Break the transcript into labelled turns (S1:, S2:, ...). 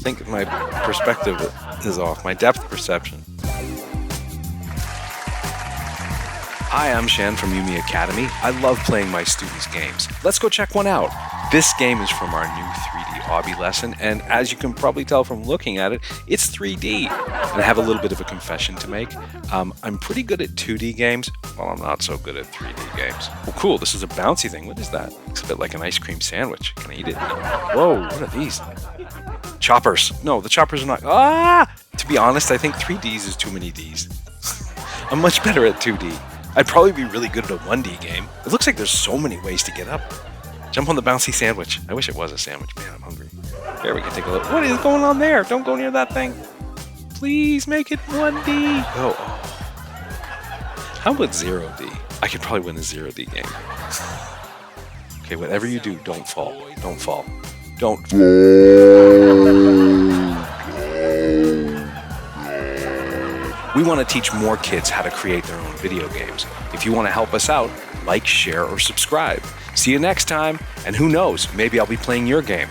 S1: think my perspective is off, my depth perception. Hi, I'm Shan from UME Academy. I love playing my students' games. Let's go check one out. This game is from our new 3D OBBY lesson, and as you can probably tell from looking at it, it's 3D. And I have a little bit of a confession to make. I'm pretty good at 2D games, while I'm not so good at 3D games. Well, cool, this is a bouncy thing. What is that? Looks a bit like an ice cream sandwich. Can I eat it? Whoa, what are these? Choppers. No, the choppers are not. To be honest, I think 3Ds is too many Ds. I'm much better at 2D. I'd probably be really good at a 1D game. It looks like there's so many ways to get up. Jump on the bouncy sandwich. I wish it was a sandwich. Man, I'm hungry. Here, we can take a look. What is going on there? Don't go near that thing. Please make it 1D. Oh. How about 0D? I could probably win a 0D game. Okay, whatever you do, don't fall. Don't fall. Don't fall. We want to teach more kids how to create their own video games. If you want to help us out, like, share, or subscribe. See you next time, and who knows, maybe I'll be playing your game.